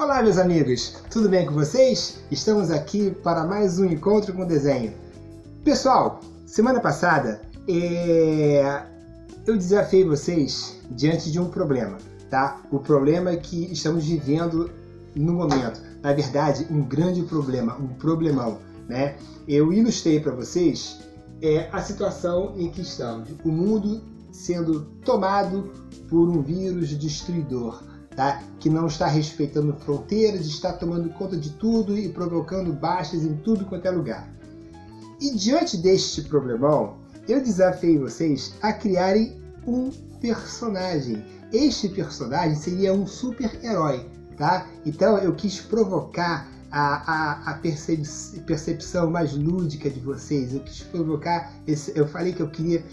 Olá, meus amigos, tudo bem com vocês? Estamos aqui para mais um encontro com desenho. Pessoal, semana passada eu desafiei vocês diante de um problema, tá? O problema que estamos vivendo no momento. Na verdade, um grande problema, um problemão, né? Eu ilustrei para vocês a situação em que estamos. O mundo sendo tomado por um vírus destruidor, tá? Que não está respeitando fronteiras, está tomando conta de tudo e provocando baixas em tudo quanto é lugar. E diante deste problemão, eu desafiei vocês a criarem um personagem. Este personagem seria um super-herói, tá? Então eu quis provocar a percepção mais lúdica de vocês. Eu quis provocar eu falei que eu queria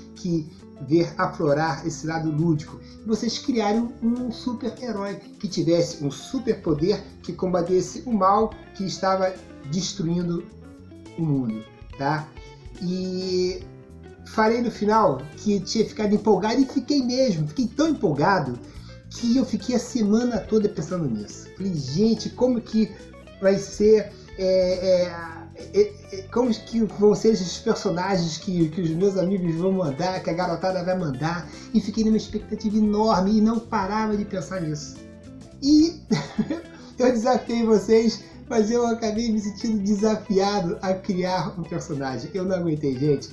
ver aflorar esse lado lúdico. E vocês criaram um super-herói que tivesse um superpoder que combatesse o mal que estava destruindo o mundo, tá? E falei no final que tinha ficado empolgado e fiquei tão empolgado que eu fiquei a semana toda pensando nisso. Falei, gente, como que vai ser, como que vão ser esses personagens que os meus amigos vão mandar, que a garotada vai mandar, e fiquei numa expectativa enorme e não parava de pensar nisso. E eu desafiei vocês, mas eu acabei me sentindo desafiado a criar um personagem. Eu não aguentei, gente.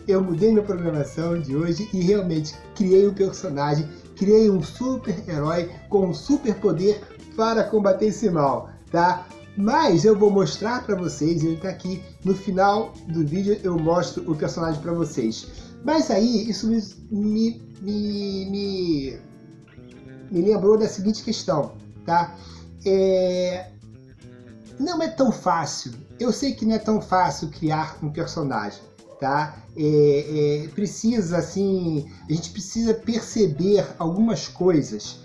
Eu mudei minha programação de hoje e realmente criei um personagem, criei um super-herói com um superpoder para combater esse mal, tá? Mas eu vou mostrar para vocês, ele está aqui no final do vídeo, eu mostro o personagem para vocês. Mas aí isso me lembrou da seguinte questão, tá? Não é tão fácil, eu sei que não é tão fácil criar um personagem, tá? Precisa, assim, a gente precisa perceber algumas coisas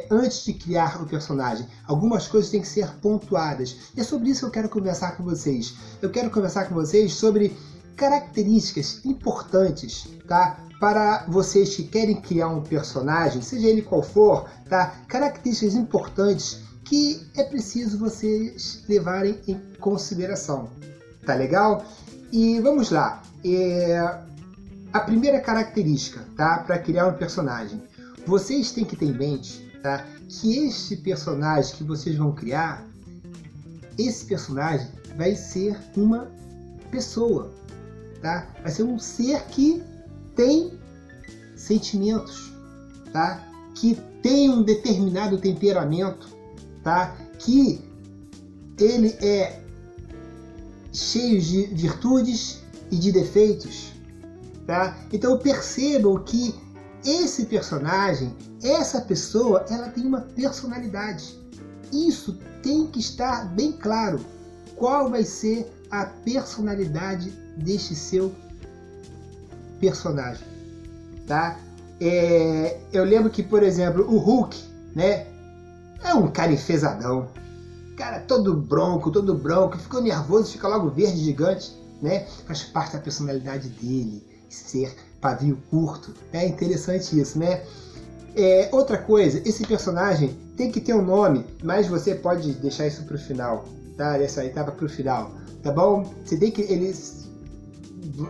antes de criar o personagem. Algumas coisas têm que ser pontuadas. E é sobre isso que eu quero conversar com vocês. Eu quero conversar com vocês sobre características importantes, tá? Para vocês que querem criar um personagem, seja ele qual for, tá? Características importantes que é preciso vocês levarem em consideração. Tá legal? E vamos lá. A primeira característica, tá? Para criar um personagem. Vocês têm que ter em mente, tá? Que este personagem que vocês vão criar, esse personagem vai ser uma pessoa, tá? Vai ser um ser que tem sentimentos, tá? Que tem um determinado temperamento, tá? Que ele é cheio de virtudes e de defeitos, tá? Então percebam que esse personagem, essa pessoa, ela tem uma personalidade. Isso tem que estar bem claro. Qual vai ser a personalidade deste seu personagem, tá? Eu lembro que, por exemplo, o Hulk, né? É um cara enfesadão. Cara todo bronco, ficou nervoso, fica logo verde, gigante, né? Faz parte da personalidade dele, ser pavio curto. É interessante isso, né? Outra coisa, esse personagem tem que ter um nome, mas você pode deixar isso pro final, tá? Essa etapa pro final, tá bom?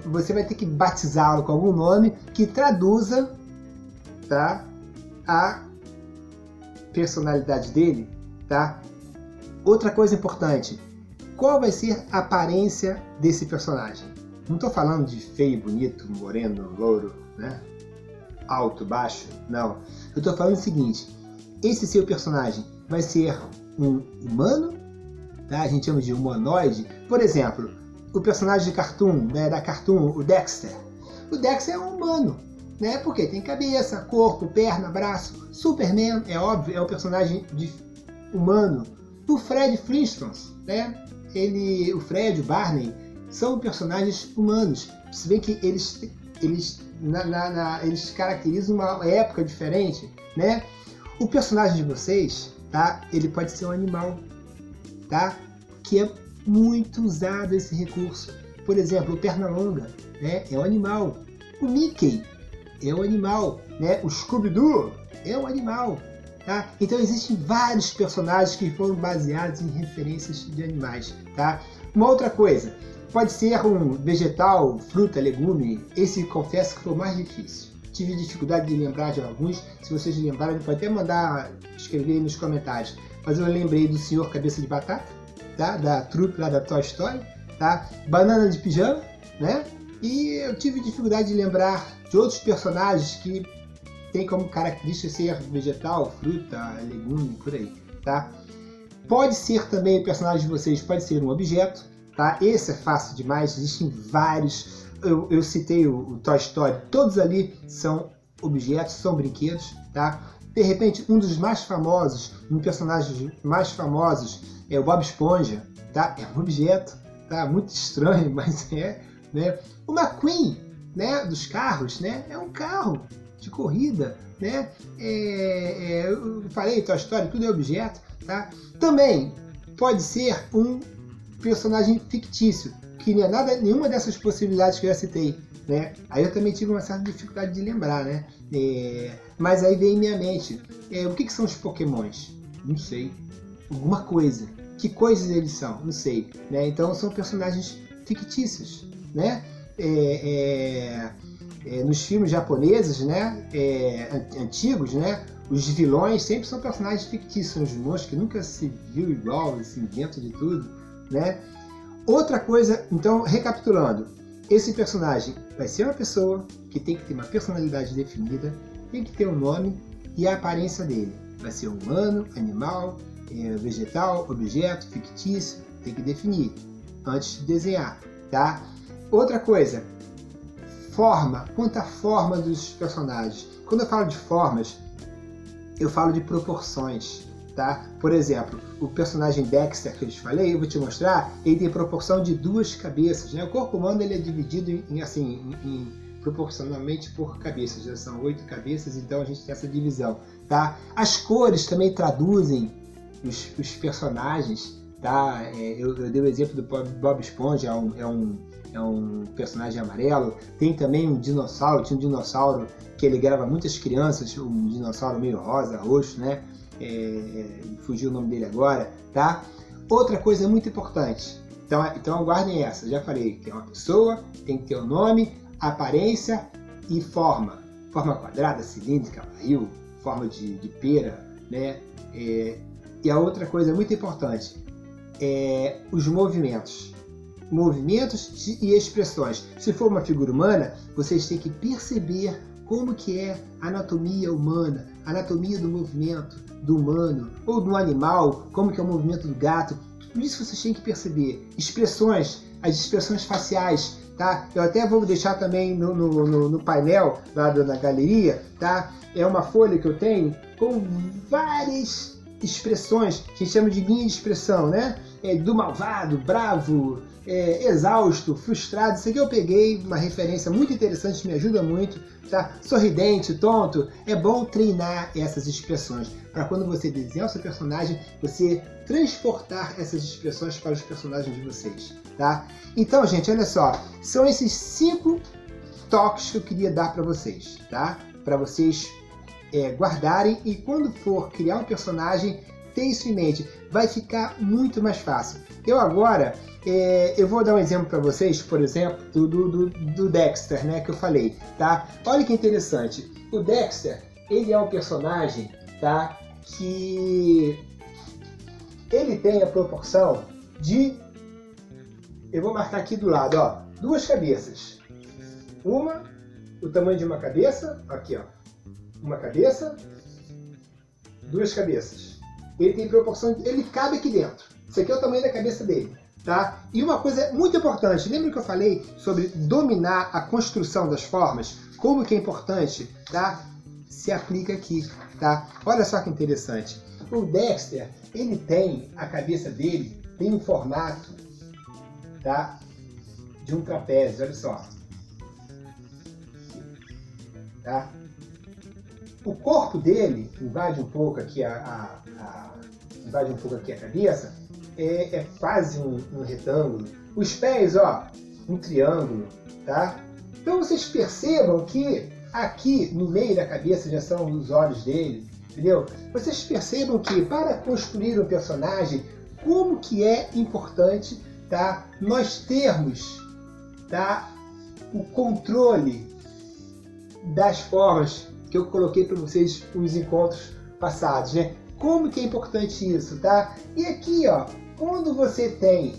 Você vai ter que batizá-lo com algum nome que traduza, tá? A personalidade dele, tá? Outra coisa importante, qual vai ser a aparência desse personagem? Não estou falando de feio, bonito, moreno, louro, né? Alto, baixo, não. Eu estou falando o seguinte, esse seu personagem vai ser um humano, tá? A gente chama de humanoide. Por exemplo, o personagem de cartoon, né? Da Cartoon, o Dexter. O Dexter é um humano, né? Porque tem cabeça, corpo, perna, braço. Superman, é óbvio, é um personagem humano. O Fred Flintstone, né? O Fred, o Barney, são personagens humanos. Se bem que eles caracterizam uma época diferente, né? O personagem de vocês, tá? Ele pode ser um animal, tá? Que é muito usado esse recurso. Por exemplo, o Pernalonga, né? É um animal. O Mickey é um animal, né? O Scooby-Doo é um animal. Tá? Então existem vários personagens que foram baseados em referências de animais. Tá? Uma outra coisa, pode ser um vegetal, fruta, legume. Esse confesso que foi o mais difícil. Tive dificuldade de lembrar de alguns. Se vocês lembrarem, pode até mandar escrever aí nos comentários. Mas eu lembrei do Senhor Cabeça de Batata, tá? Da trupe lá da Toy Story, tá? Banana de Pijama, né? E eu tive dificuldade de lembrar de outros personagens que tem como característica ser vegetal, fruta, legume, por aí, tá? Pode ser também, o personagem de vocês pode ser um objeto, tá? Esse é fácil demais, existem vários. Eu citei o Toy Story, todos ali são objetos, são brinquedos, tá? De repente, um dos mais famosos, um dos personagens mais famosos é o Bob Esponja, tá? É um objeto, tá? Muito estranho, mas é, né? O McQueen, né? Dos carros, né? É um carro de corrida, né? Eu falei, Toy Story, tudo é objeto, tá? Também pode ser um personagem fictício, que não é nada, nenhuma dessas possibilidades que eu já citei, né? Aí eu também tive uma certa dificuldade de lembrar, né? Mas aí veio em minha mente, o que são os Pokémons? Não sei. Alguma coisa. Que coisas eles são? Não sei. Né? Então são personagens fictícios, né? Nos filmes japoneses, né? Antigos, né? Os vilões sempre são personagens fictícios, são os monstros que nunca se viu igual, esse invento de tudo, né? Outra coisa, então, recapitulando, esse personagem vai ser uma pessoa que tem que ter uma personalidade definida, tem que ter um nome e a aparência dele. Vai ser humano, animal, vegetal, objeto, fictício, tem que definir antes de desenhar, tá? Outra coisa, forma, quanto à forma dos personagens. Quando eu falo de formas, eu falo de proporções, tá? Por exemplo, o personagem Dexter que eu te falei, eu vou te mostrar, ele tem proporção de 2 cabeças, né? O corpo humano ele é dividido proporcionalmente por cabeças, já são 8 cabeças, então a gente tem essa divisão, tá? As cores também traduzem os personagens, tá? Eu dei o exemplo do Bob Esponja, é um personagem amarelo. Tem também um dinossauro, tinha um dinossauro que alegrava muitas crianças, um dinossauro meio rosa, roxo, né? Fugiu o nome dele agora, tá? Outra coisa muito importante, então aguardem essa, já falei, tem uma pessoa, tem que ter o nome, aparência e forma. Forma quadrada, cilíndrica, barril, forma de pera, né? E a outra coisa muito importante é os movimentos e expressões. Se for uma figura humana, vocês têm que perceber como que é a anatomia humana, a anatomia do movimento do humano ou do animal, como que é o movimento do gato. Tudo isso vocês têm que perceber. Expressões, as expressões faciais, tá? Eu até vou deixar também no painel lá na galeria, tá? É uma folha que eu tenho com várias expressões, que a gente chama de linha de expressão, né? Do malvado, bravo, exausto, frustrado. Isso aqui eu peguei uma referência muito interessante, me ajuda muito, tá? Sorridente, tonto. É bom treinar essas expressões para quando você desenhar o seu personagem, você transportar essas expressões para os personagens de vocês, tá? Então, gente, olha só, são esses 5 toques que eu queria dar para vocês, tá? Para vocês guardarem e quando for criar um personagem, ter isso em mente, vai ficar muito mais fácil. Eu agora, eu vou dar um exemplo para vocês, por exemplo, do Dexter, né, que eu falei, tá? Olha que interessante, o Dexter, ele é um personagem, tá, que ele tem a proporção de, eu vou marcar aqui do lado, ó, 2 cabeças, uma, o tamanho de uma cabeça, aqui ó, uma cabeça, 2 cabeças. Ele tem proporção, ele cabe aqui dentro. Isso aqui é o tamanho da cabeça dele, tá? E uma coisa muito importante, lembra que eu falei sobre dominar a construção das formas? Como que é importante, tá? Se aplica aqui, tá? Olha só que interessante. O Dexter, ele tem, a cabeça dele tem um formato, tá? De um trapézio, olha só. Tá? O corpo dele invade um pouco aqui invade um pouco aqui a cabeça, é quase um retângulo. Os pés, ó, um triângulo, tá? Então vocês percebam que aqui no meio da cabeça já são os olhos dele, entendeu? Vocês percebam que para construir um personagem, como que é importante, tá, nós termos, tá, o controle das formas que eu coloquei para vocês nos encontros passados, né? Como que é importante isso, tá? E aqui, ó, quando você tem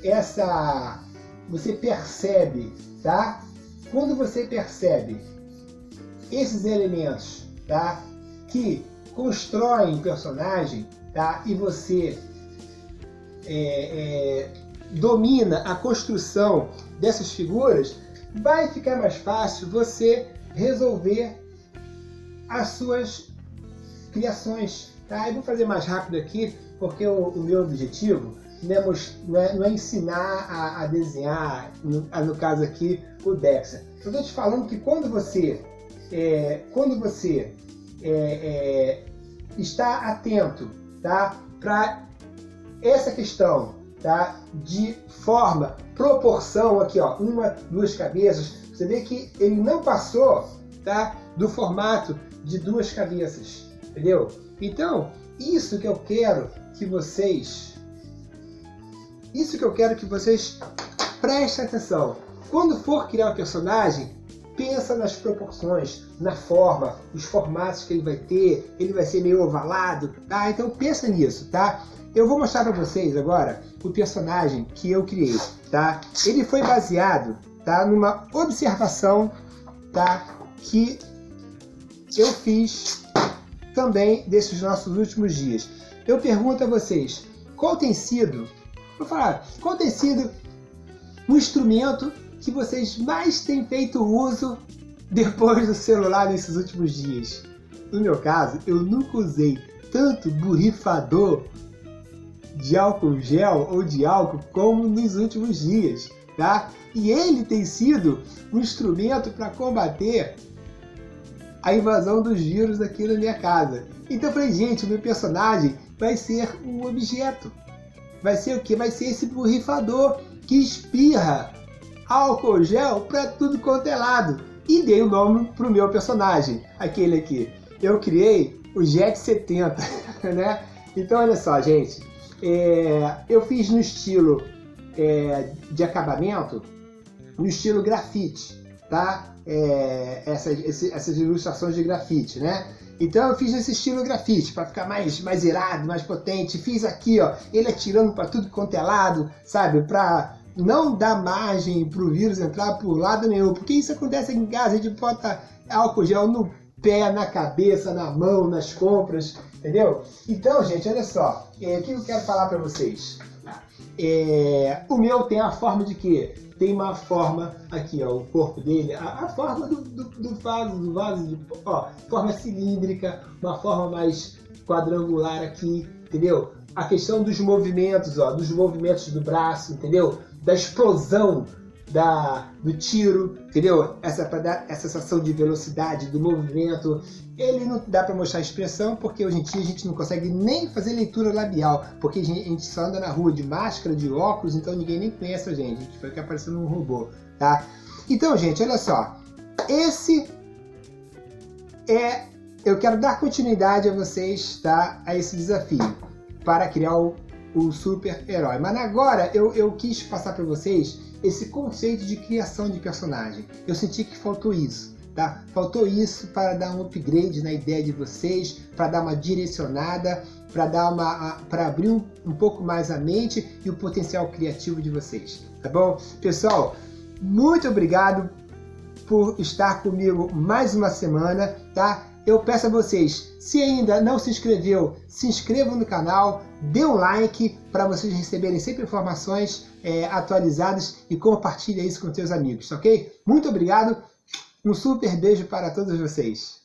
essa, você percebe, tá? Quando você percebe esses elementos, tá, que constroem o personagem, tá, e você domina a construção dessas figuras, vai ficar mais fácil você resolver as suas criações, tá? Eu vou fazer mais rápido aqui, porque o meu objetivo não é ensinar a desenhar, no caso aqui, o Dexter. Eu estou te falando que quando você está atento, tá, para essa questão, tá, de forma, proporção aqui, ó, 1, 2 cabeças, você vê que ele não passou, tá, do formato de 2 cabeças, entendeu? Então, isso que eu quero que vocês prestem atenção. Quando for criar um personagem, pensa nas proporções, na forma, os formatos que ele vai ser meio ovalado, tá? Então pensa nisso, tá? Eu vou mostrar para vocês agora o personagem que eu criei, tá? Ele foi baseado, tá, numa observação, tá, que eu fiz também desses nossos últimos dias. Eu pergunto a vocês, qual tem sido o instrumento que vocês mais têm feito uso depois do celular nesses últimos dias? No meu caso, eu nunca usei tanto borrifador de álcool gel ou de álcool como nos últimos dias, tá? E ele tem sido um instrumento para combater a invasão dos vírus aqui na minha casa. Então eu falei, gente, o meu personagem vai ser um objeto. Vai ser o quê? Vai ser esse borrifador que espirra álcool gel para tudo quanto é lado. E dei o nome para o meu personagem, aquele aqui. Eu criei o Jet 70, né? Então olha só, gente. Eu fiz no estilo de acabamento, no estilo grafite, tá? Essas ilustrações de grafite, né? Então eu fiz nesse estilo grafite, para ficar mais irado, mais potente. Fiz aqui, ó, ele atirando para tudo quanto é lado, sabe? Para não dar margem para o vírus entrar por lado nenhum. Porque isso acontece aqui em casa, a gente bota álcool gel no pé, na cabeça, na mão, nas compras, entendeu? Então, gente, olha só, o que eu quero falar para vocês? O meu tem a forma de quê? Tem uma forma aqui, ó, o corpo dele, a forma do vaso, ó, forma cilíndrica, uma forma mais quadrangular aqui, entendeu? A questão dos movimentos, ó, dos movimentos do braço, entendeu? Da explosão do tiro, entendeu? Para dar essa sensação de velocidade, do movimento. Ele não dá para mostrar a expressão, porque hoje em dia a gente não consegue nem fazer leitura labial, porque a gente só anda na rua de máscara, de óculos, então ninguém nem conhece a gente fica parecendo um robô, tá? Então, gente, olha só. Eu quero dar continuidade a vocês, tá? A esse desafio, para criar o super-herói. Mas agora eu quis passar para vocês esse conceito de criação de personagem. Eu senti que faltou isso, tá? Faltou isso para dar um upgrade na ideia de vocês, para dar uma direcionada, para abrir um pouco mais a mente e o potencial criativo de vocês, tá bom? Pessoal, muito obrigado por estar comigo mais uma semana, tá? Eu peço a vocês, se ainda não se inscreveu, se inscrevam no canal, dê um like para vocês receberem sempre informações atualizadas e compartilhe isso com seus amigos, ok? Muito obrigado, um super beijo para todos vocês.